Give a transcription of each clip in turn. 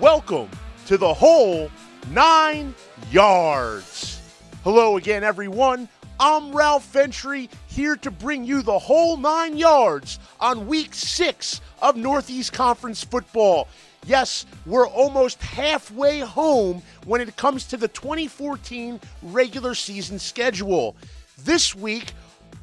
Welcome to the whole 9 yards. Hello again, everyone. I'm Ralph Ventre, here to bring you the whole 9 yards on Week 6 of Northeast Conference football. Yes, we're almost halfway home when it comes to the 2014 regular season schedule. This week,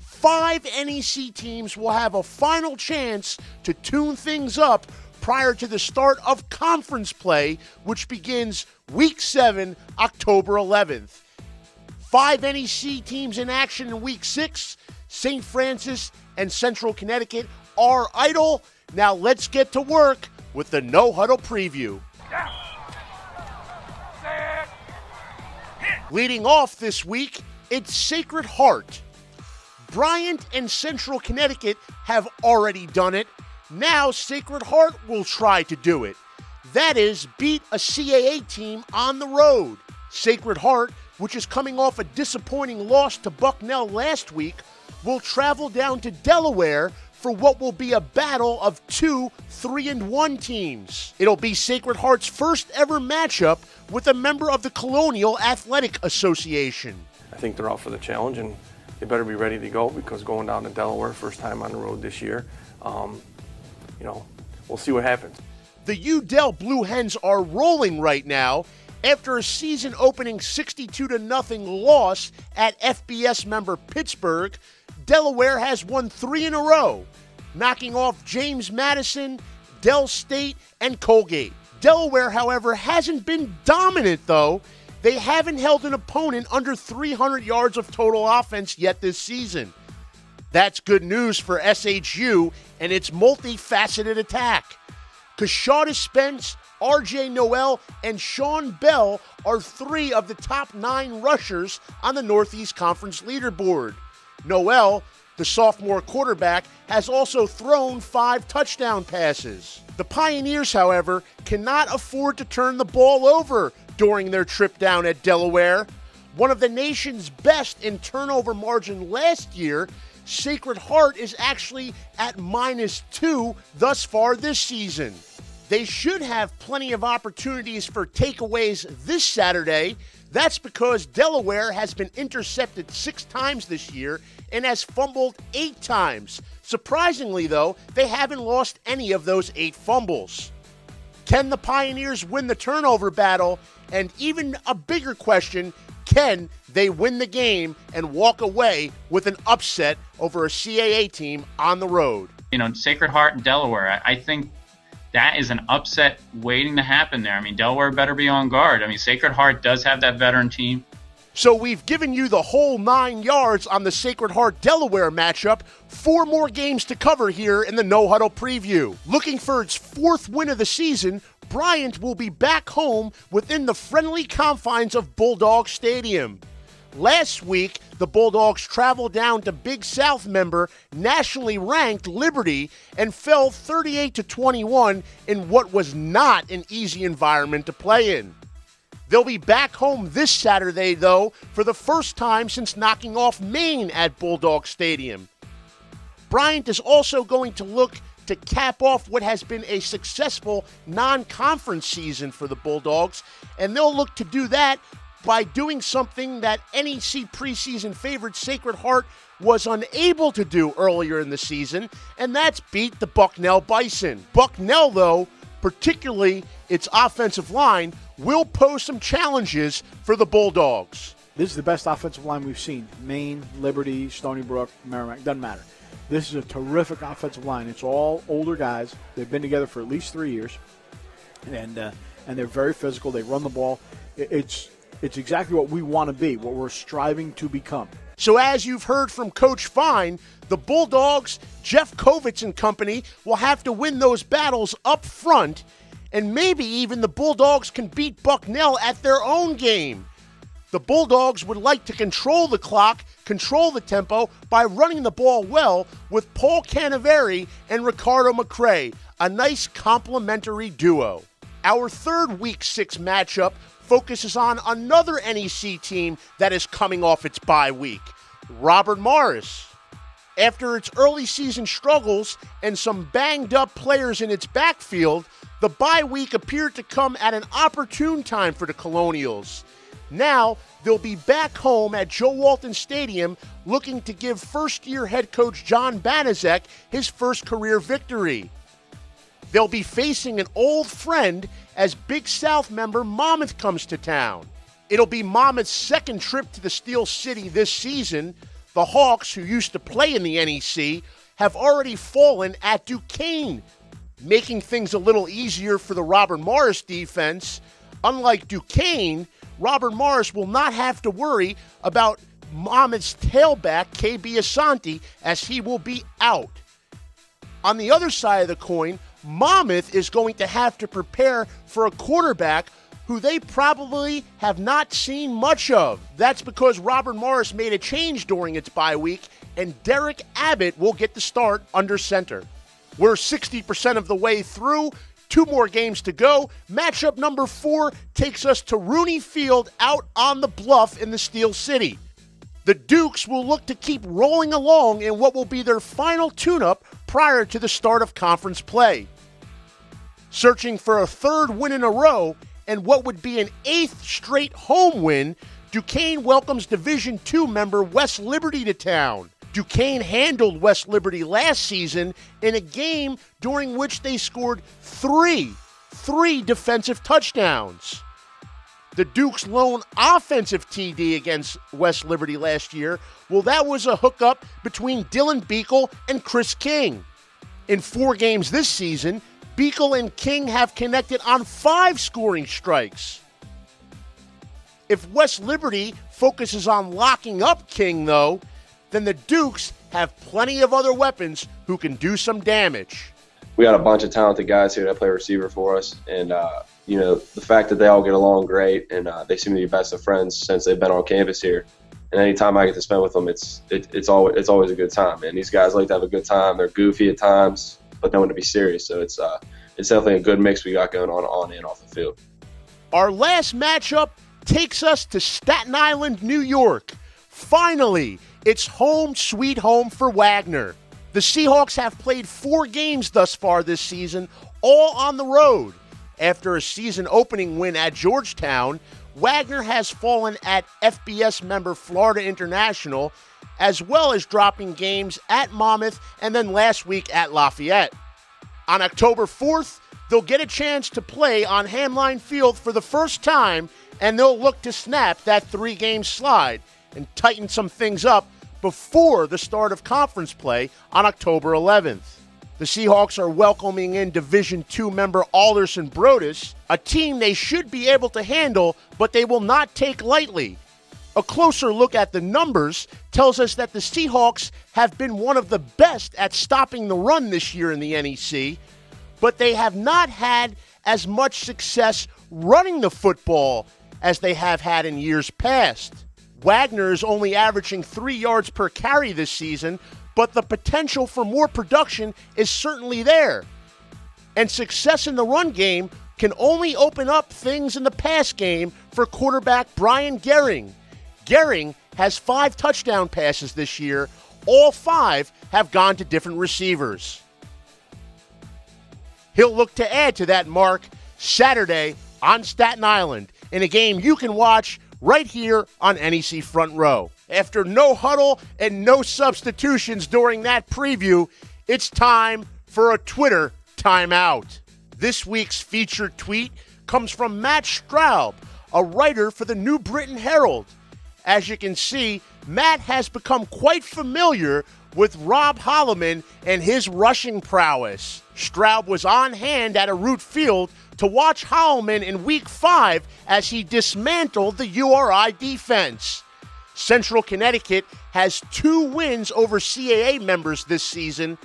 5 NEC teams will have a final chance to tune things up prior to the start of conference play, which begins Week 7, October 11th. 5 NEC teams in action in Week 6. St. Francis and Central Connecticut are idle. Now let's get to work with the No Huddle preview. Leading off this week, it's Sacred Heart. Bryant and Central Connecticut have already done it. Now Sacred Heart will try to do it. That is, beat a CAA team on the road. Sacred Heart, which is coming off a disappointing loss to Bucknell last week, will travel down to Delaware for what will be a battle of 2 3-1 teams. It'll be Sacred Heart's first ever matchup with a member of the Colonial Athletic Association. I think they're out for the challenge, and they better be ready to go, because going down to Delaware, first time on the road this year, we'll see what happens. The UDel Blue Hens are rolling right now after a season-opening 62-0 loss at FBS member Pittsburgh. Delaware has won 3 in a row, knocking off James Madison, Del State, and Colgate. Delaware, however, hasn't been dominant, though. They haven't held an opponent under 300 yards of total offense yet this season. That's good news for SHU and its multifaceted attack. Kashada Spence, RJ Noel, and Sean Bell are 3 of the top 9 rushers on the Northeast Conference leaderboard. Noel, the sophomore quarterback, has also thrown 5 touchdown passes. The Pioneers, however, cannot afford to turn the ball over during their trip down at Delaware. One of the nation's best in turnover margin last year, Sacred Heart is actually at -2 thus far this season. They should have plenty of opportunities for takeaways this Saturday. That's because Delaware has been intercepted 6 times this year and has fumbled 8 times. Surprisingly, though, they haven't lost any of those 8 fumbles. Can the Pioneers win the turnover battle? And even a bigger question, can they win the game and walk away with an upset over a CAA team on the road? Sacred Heart and Delaware, I think that is an upset waiting to happen there. Delaware better be on guard. Sacred Heart does have that veteran team. So we've given you the whole 9 yards on the Sacred Heart Delaware matchup. 4 more games to cover here in the No Huddle preview. Looking for its 4th win of the season, Bryant will be back home within the friendly confines of Bulldog Stadium. Last week, the Bulldogs traveled down to Big South member, nationally ranked Liberty, and fell 38-21 in what was not an easy environment to play in. They'll be back home this Saturday, though, for the first time since knocking off Maine at Bulldog Stadium. Bryant is also going to look to cap off what has been a successful non-conference season for the Bulldogs, and they'll look to do that by doing something that NEC preseason favorite Sacred Heart was unable to do earlier in the season, and that's beat the Bucknell Bison. Bucknell, though, particularly its offensive line, will pose some challenges for the Bulldogs. This is the best offensive line we've seen. Maine, Liberty, Stony Brook, Merrimack, doesn't matter. This is a terrific offensive line. It's all older guys. They've been together for at least 3 years, and they're very physical. They run the ball. It's exactly what we want to be, what we're striving to become. So as you've heard from Coach Fine, the Bulldogs, Jeff Kovitz and company, will have to win those battles up front, and maybe even the Bulldogs can beat Bucknell at their own game. The Bulldogs would like to control the clock, control the tempo by running the ball well with Paul Canaveri and Ricardo McCray, a nice complementary duo. Our third Week 6 matchup focuses on another NEC team that is coming off its bye week, Robert Morris. After its early season struggles and some banged up players in its backfield, The bye week appeared to come at an opportune time for the Colonials. Now, they'll be back home at Joe Walton Stadium looking to give first-year head coach John Banaszak his first career victory. They'll be facing an old friend as Big South member Monmouth comes to town. It'll be Monmouth's second trip to the Steel City this season. The Hawks, who used to play in the NEC, have already fallen at Duquesne, making things a little easier for the Robert Morris defense. Unlike Duquesne, Robert Morris will not have to worry about Monmouth's tailback, KB Asante, as he will be out. On the other side of the coin, Monmouth is going to have to prepare for a quarterback who they probably have not seen much of. That's because Robert Morris made a change during its bye week, and Derek Abbott will get the start under center. We're 60% of the way through. 2 more games to go. Matchup number 4 takes us to Rooney Field out on the bluff in the Steel City. The Dukes will look to keep rolling along in what will be their final tune-up prior to the start of conference play. Searching for a 3rd win in a row and what would be an 8th straight home win, Duquesne welcomes Division II member West Liberty to town. Duquesne handled West Liberty last season in a game during which they scored three defensive touchdowns. The Dukes' lone offensive TD against West Liberty last year, well, that was a hookup between Dylan Beekle and Chris King. In 4 games this season, Beekle and King have connected on 5 scoring strikes. If West Liberty focuses on locking up King, though, then the Dukes have plenty of other weapons who can do some damage. We got a bunch of talented guys here that play receiver for us, and the fact that they all get along great and they seem to be best of friends since they've been on campus here. And anytime I get to spend with them, it's always a good time. And these guys like to have a good time. They're goofy at times, but know when to be serious. So it's definitely a good mix we got going on and off the field. Our last matchup takes us to Staten Island, New York. Finally, it's home sweet home for Wagner. The Seahawks have played 4 games thus far this season, all on the road. After a season-opening win at Georgetown, Wagner has fallen at FBS member Florida International, as well as dropping games at Monmouth and then last week at Lafayette. On October 4th, they'll get a chance to play on Hamline Field for the first time, and they'll look to snap that 3-game slide and tighten some things up before the start of conference play on October 11th. The Seahawks are welcoming in Division II member Alderson Brodus, a team they should be able to handle, but they will not take lightly. A closer look at the numbers tells us that the Seahawks have been one of the best at stopping the run this year in the NEC, but they have not had as much success running the football as they have had in years past. Wagner is only averaging 3 yards per carry this season, but the potential for more production is certainly there. And success in the run game can only open up things in the pass game for quarterback Brian Gehring. Gehring has 5 touchdown passes this year. All 5 have gone to different receivers. He'll look to add to that mark Saturday on Staten Island in a game you can watch right here on NEC Front Row. After no huddle and no substitutions during that preview, it's time for a Twitter timeout. This week's featured tweet comes from Matt Straub, a writer for the New Britain Herald. As you can see, Matt has become quite familiar with Rob Holloman and his rushing prowess. Straub was on hand at a Root Field to watch Holloman in Week 5 as he dismantled the URI defense. Central Connecticut has 2 wins over CAA members this season.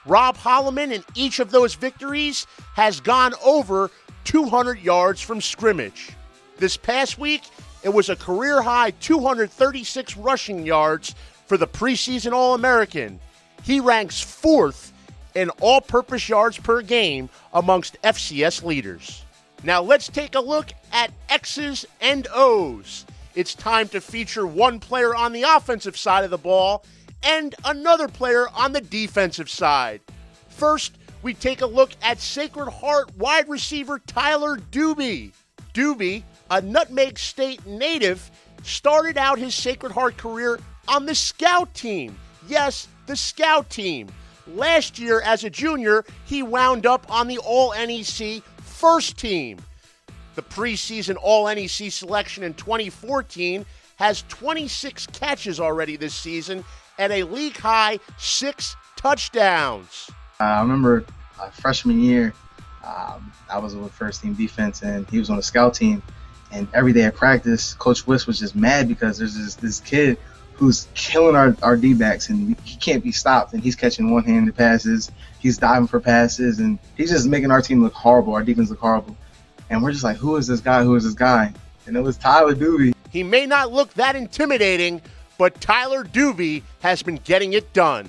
Rob Holloman in each of those victories has gone over 200 yards from scrimmage. This past week, it was a career-high 236 rushing yards for the preseason All-American. He ranks 4th in all-purpose yards per game amongst FCS leaders. Now let's take a look at X's and O's. It's time to feature one player on the offensive side of the ball and another player on the defensive side. First, we take a look at Sacred Heart wide receiver Tyler Doobie. Doobie, a Nutmeg State native, started out his Sacred Heart career on the scout team. Yes, the scout team. Last year, as a junior, he wound up on the All-NEC first team. The preseason All-NEC selection in 2014 has 26 catches already this season and a league-high 6 touchdowns. I remember freshman year, I was with first team defense and he was on the scout team. And every day at practice, Coach Wiss was just mad because there's this kid who's killing our D-backs and he can't be stopped. And he's catching one-handed passes, he's diving for passes, and he's just making our team look horrible, our defense look horrible. And we're just like, who is this guy? Who is this guy? And it was Tyler Doobie. He may not look that intimidating, but Tyler Doobie has been getting it done.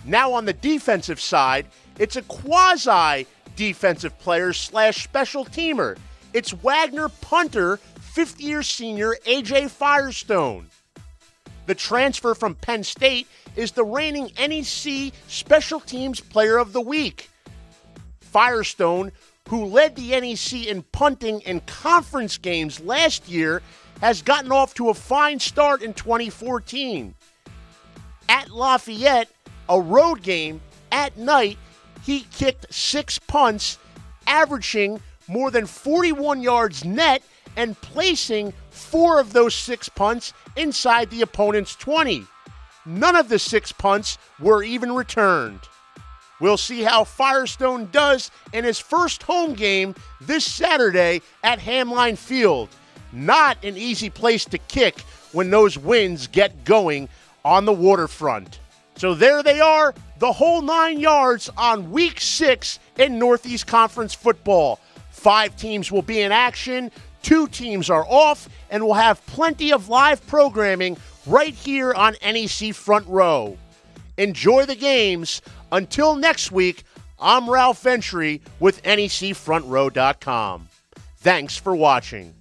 Now on the defensive side, it's a quasi-defensive player / special teamer. It's Wagner punter, fifth-year senior A.J. Firestone. The transfer from Penn State is the reigning NEC Special Teams Player of the Week. Firestone, who led the NEC in punting in conference games last year, has gotten off to a fine start in 2014. At Lafayette, a road game, at night, he kicked 6 punts, averaging more than 41 yards net and placing 4 of those 6 punts inside the opponent's 20. None of the 6 punts were even returned. We'll see how Firestone does in his first home game this Saturday at Hamline Field. Not an easy place to kick when those winds get going on the waterfront. So there they are, the whole 9 yards on Week 6 in Northeast Conference football. 5 teams will be in action, 2 teams are off, and we'll have plenty of live programming right here on NEC Front Row. Enjoy the games. Until next week, I'm Ralph Ventre with NECFrontRow.com. Thanks for watching.